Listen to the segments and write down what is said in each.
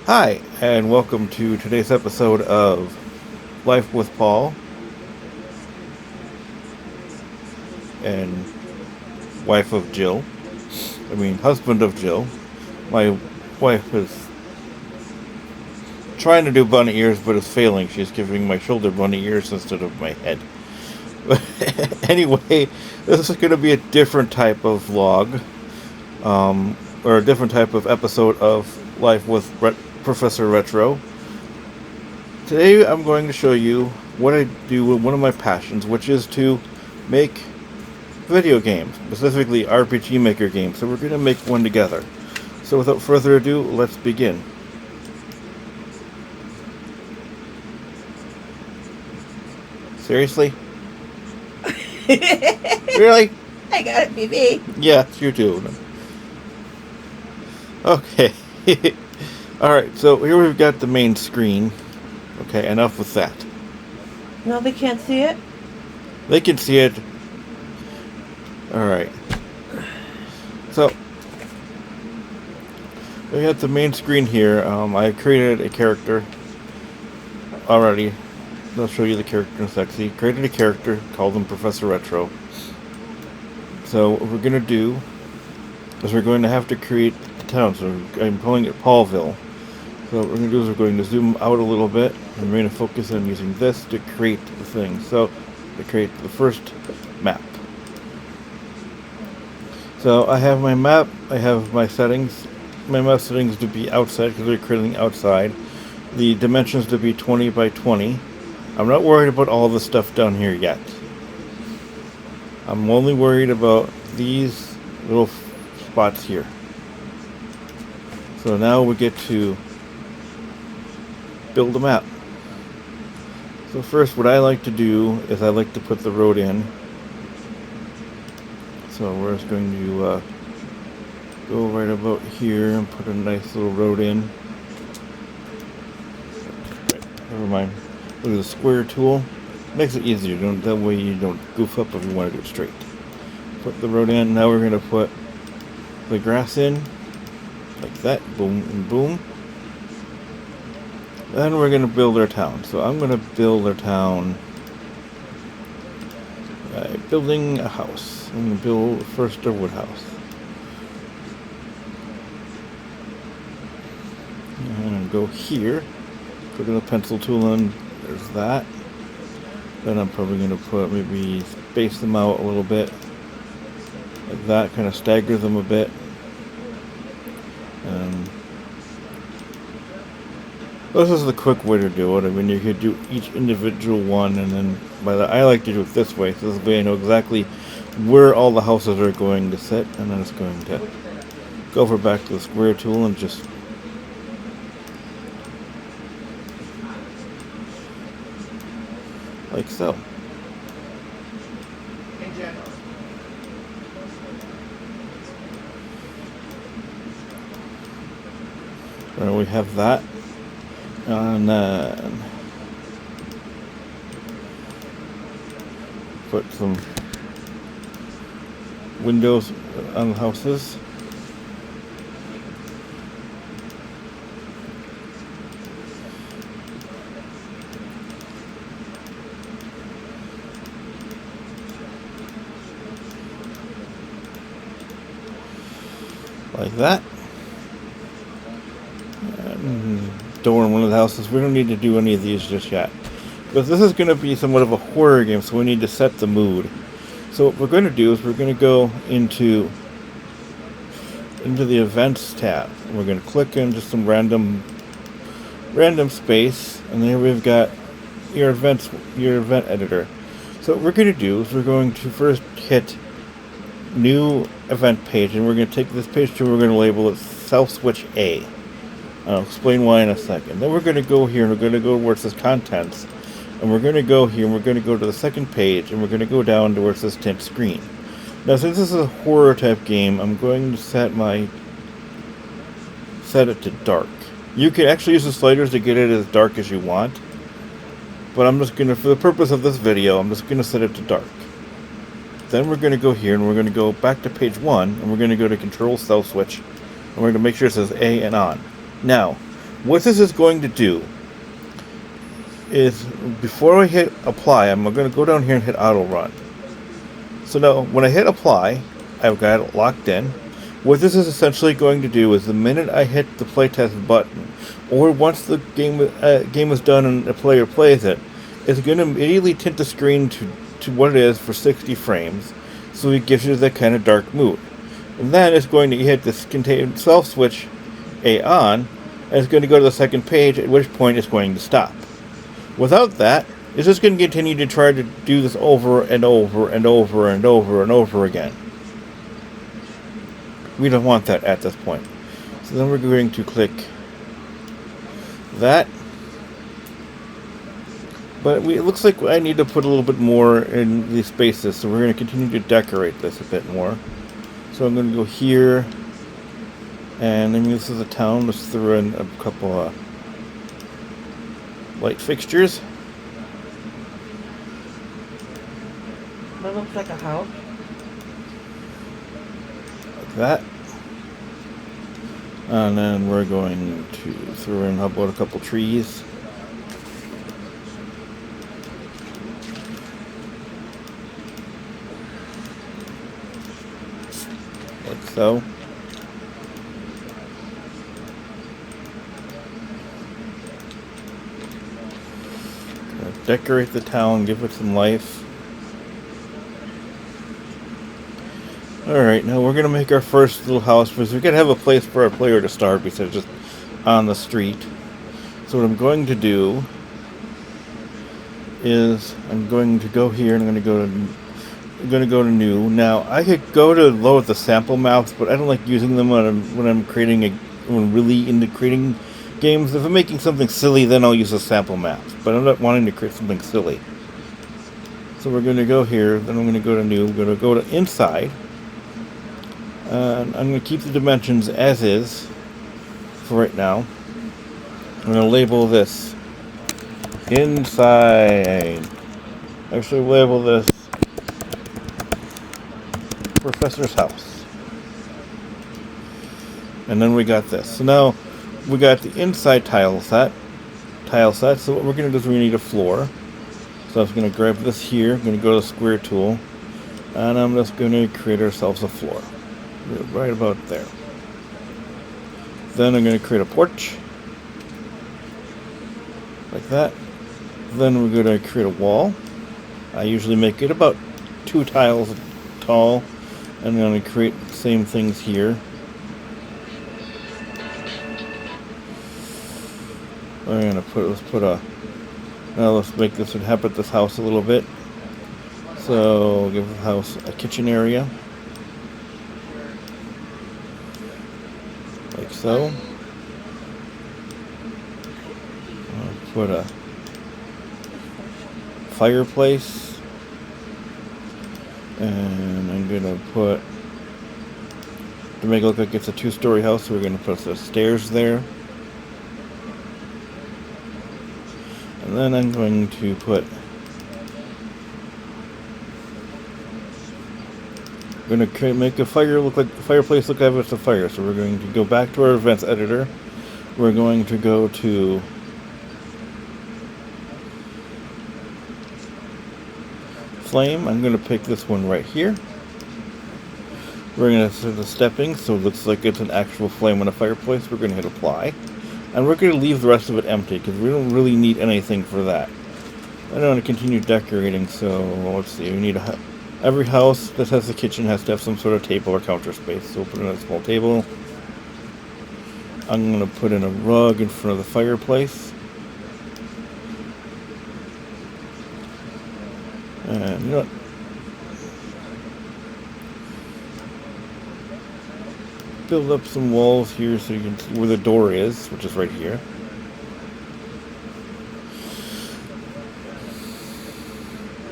Hi, and welcome to today's episode of Life with Paul and wife of Jill. Husband of Jill. My wife is trying to do bunny ears, but is failing. She's giving my shoulder bunny ears instead of my head. Anyway, this is going to be a different type of vlog, or a different type of episode of Life with Professor Retro. Today I'm going to show you what I do with one of my passions, which is to make video games, specifically RPG Maker games. So we're going to make one together. So without further ado, let's begin. Seriously? Really? I got it, baby. Yeah, you do. Okay. Alright, so here we've got the main screen. Okay, enough with that. No, they can't see it? They can see it. Alright. So, we got the main screen here. I created a character already. I'll show you the character in a sec. Created a character, called him Professor Retro. So what we're going to do is we're going to have to create the town. So I'm calling it Paulville. So what we're going to do is we're going to zoom out a little bit. And we're going to focus on using this to create the thing. So to create the first map. So I have my map. I have my settings. My map settings to be outside because we're creating outside. The dimensions to be 20 by 20. I'm not worried about all the stuff down here yet. I'm only worried about these little spots here. So now we get to build a map. So first what I like to do is I like to put the road in. So we're just going to go right about here and put a nice little road in. Never mind. Look at the square tool. Makes it easier. That way you don't goof up if you want to do it straight. Put the road in. Now we're going to put the grass in. Like that. Boom and boom. Then we're going to build our town. So I'm going to build our town by building a house. I'm going to build first a wood house. And go here. Put in a pencil tool in. There's that. Then I'm probably going to put, maybe space them out a little bit. Like that, kind of stagger them a bit. This is the quick way to do it. You could do each individual one, and then I like to do it this way. So this way I know exactly where all the houses are going to sit, and then it's going to go over back to the square tool and just like so. There we have that. And then put some windows on the houses. Like that. Door in one of the houses. We don't need to do any of these just yet. But this is going to be somewhat of a horror game, so we need to set the mood. So what we're going to do is we're going to go into the events tab. We're going to click into some random space, and there we've got your event editor. So what we're going to do is we're going to first hit new event page, and we're going to take this page and we're going to label it Self Switch A. I'll explain why in a second. Then we're going to go here and we're going to go where it says contents, and we're going to go here and we're going to go to the second page, and we're going to go down to where it says tint screen. Now since this is a horror type game, I'm going to set it to dark. You can actually use the sliders to get it as dark as you want, but I'm just going to, for the purpose of this video, I'm just going to set it to dark. Then we're going to go here and we're going to go back to page 1, and we're going to go to Control Self Switch, and we're going to make sure it says A and on. Now, What this is going to do is, before I hit apply, I'm going to go down here and hit auto run. So now, when I hit apply, I've got it locked in. What this is essentially going to do is, the minute I hit the playtest button, or once the game is done and a player plays it, it's going to immediately tint the screen to what it is for 60 frames, so it gives you that kind of dark mood. And then it's going to hit this contain self switch A on, and it's going to go to the second page, at which point it's going to stop. Without that, it's just going to continue to try to do this over and over and over and over and over again. We don't want that at this point. So then we're going to click that. But it looks like I need to put a little bit more in these spaces, so we're going to continue to decorate this a bit more. So I'm going to go here, and I mean, this is a town. Let's throw in a couple of light fixtures. That looks like a house. Like that. And then we're going to throw in, how about a couple trees. Like so. Decorate the town, give it some life. Alright, now we're going to make our first little house, because we're going to have a place for our player to start besides just on the street. So what I'm going to do is I'm going to go here and I'm going to go to new. Now I could go to load the sample maps, but I don't like using them when I'm really into creating games. If I'm making something silly, then I'll use the sample maps, but I'm not wanting to create something silly. So we're going to go here, then I'm going to go to new, I'm going to go to inside. I'm going to keep the dimensions as is for right now. I'm going to label this inside. Actually, label this Professor's house. And then we got this. So now we got the inside tile set. So what we're going to do is we need a floor. So I'm going to grab this here. I'm going to go to the square tool, and I'm just going to create ourselves a floor. Right about there. Then I'm going to create a porch. Like that. Then we're going to create a wall. I usually make it about 2 tiles tall. And I'm going to create the same things here. I'm going to let's make this inhabit this house a little bit. So give the house a kitchen area. Like so. I'll put a fireplace. And I'm going to put, to make it look like it's a 2-story house, we're going to put the stairs there. And then I'm going to put, I'm going to make a fireplace look like it's a fire. So we're going to go back to our events editor. We're going to go to flame. I'm going to pick this one right here. We're going to set the stepping so it looks like it's an actual flame on a fireplace. We're going to hit apply. And we're going to leave the rest of it empty because we don't really need anything for that. I don't want to continue decorating, so let's see. We need every house that has a kitchen has to have some sort of table or counter space. So we'll put in a small table. I'm going to put in a rug in front of the fireplace. And you know what? Build up some walls here so you can see where the door is, which is right here.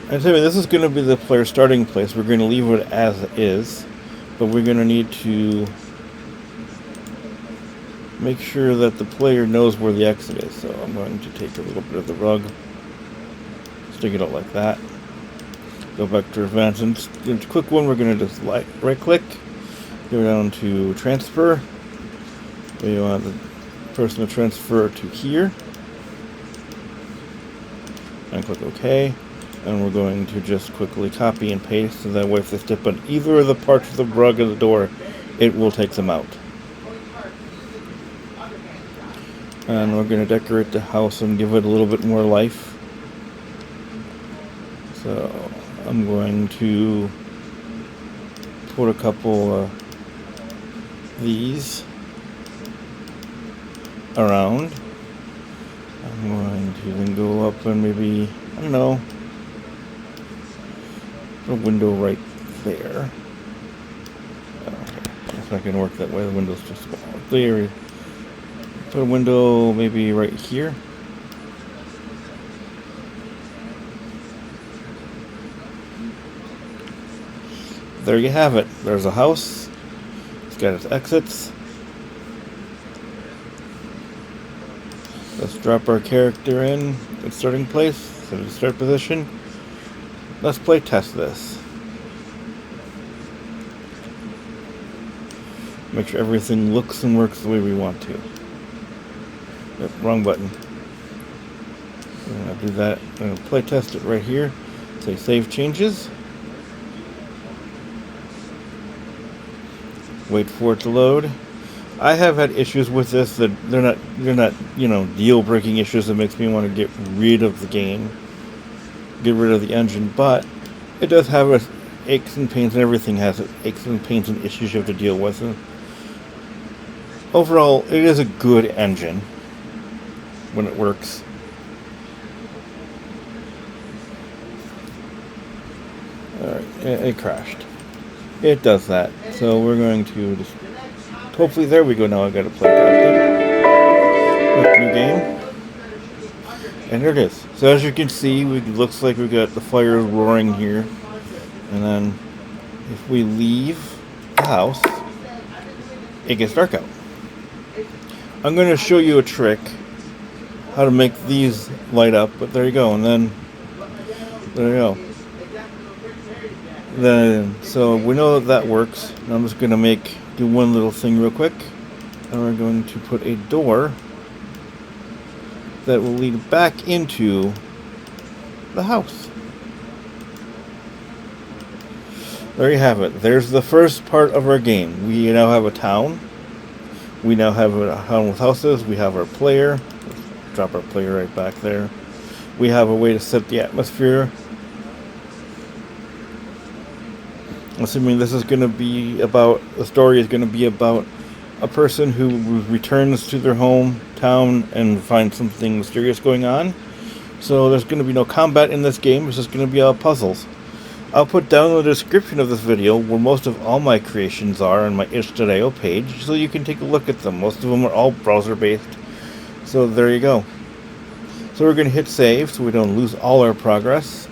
And tell me, this is going to be the player starting place. We're going to leave it as is, but we're going to need to make sure that the player knows where the exit is. So I'm going to take a little bit of the rug, stick it out like that. Go back to events, and just a quick one. We're going to just right click, go down to transfer. We want personal transfer to here. And click OK. And we're going to just quickly copy and paste, so that way if they step on either of the parts of the rug of the door, it will take them out. And we're going to decorate the house and give it a little bit more life. So I'm going to put a couple of these around. I'm going to then go up and maybe, I don't know, a window right there. Okay, it's not going to work that way. The window's too small. There. Put a window maybe right here. There you have it. There's a house. It's got its exits. Let's drop our character in its starting place, so the start position. Let's play test this. Make sure everything looks and works the way we want to. Yep, wrong button. I'm going to do that. I'm going to play test it right here. Say save changes. Wait for it to load. I have had issues with this that they're not deal-breaking issues that makes me want to get rid of the game, get rid of the engine, but it does have its aches and pains, and everything has its aches and pains and issues you have to deal with. And overall, it is a good engine when it works. Alright, it crashed. It does that. So we're going to just... Hopefully, there we go. Now I got to play test it. New game. And there it is. So as you can see, it looks like we got the fire roaring here. And then if we leave the house, it gets dark out. I'm going to show you a trick how to make these light up, but there you go. And then there you go. Then so we know that works. Now I'm just going to do one little thing real quick, and we're going to put a door that will lead back into the house. There you have it. There's the first part of our game. We now have a town. We now have a town with houses. We have our player. Let's drop our player right back there. We have a way to set the atmosphere. Assuming this is going to be about, the story is going to be about a person who returns to their hometown and finds something mysterious going on. So there's going to be no combat in this game. It's just going to be all puzzles. I'll put down in the description of this video where most of all my creations are on my itch.io page, so you can take a look at them. Most of them are all browser based. So there you go. So we're going to hit save so we don't lose all our progress.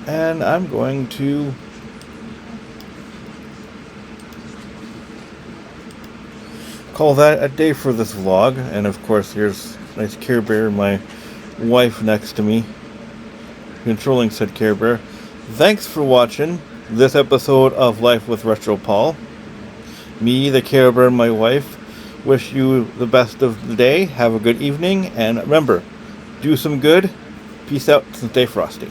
And I'm going to call that a day for this vlog. And of course, here's nice Care Bear, my wife next to me, controlling said Care Bear. Thanks for watching this episode of Life with Retro Paul. Me, the Care Bear, my wife, wish you the best of the day. Have a good evening, and remember, do some good. Peace out and stay frosty.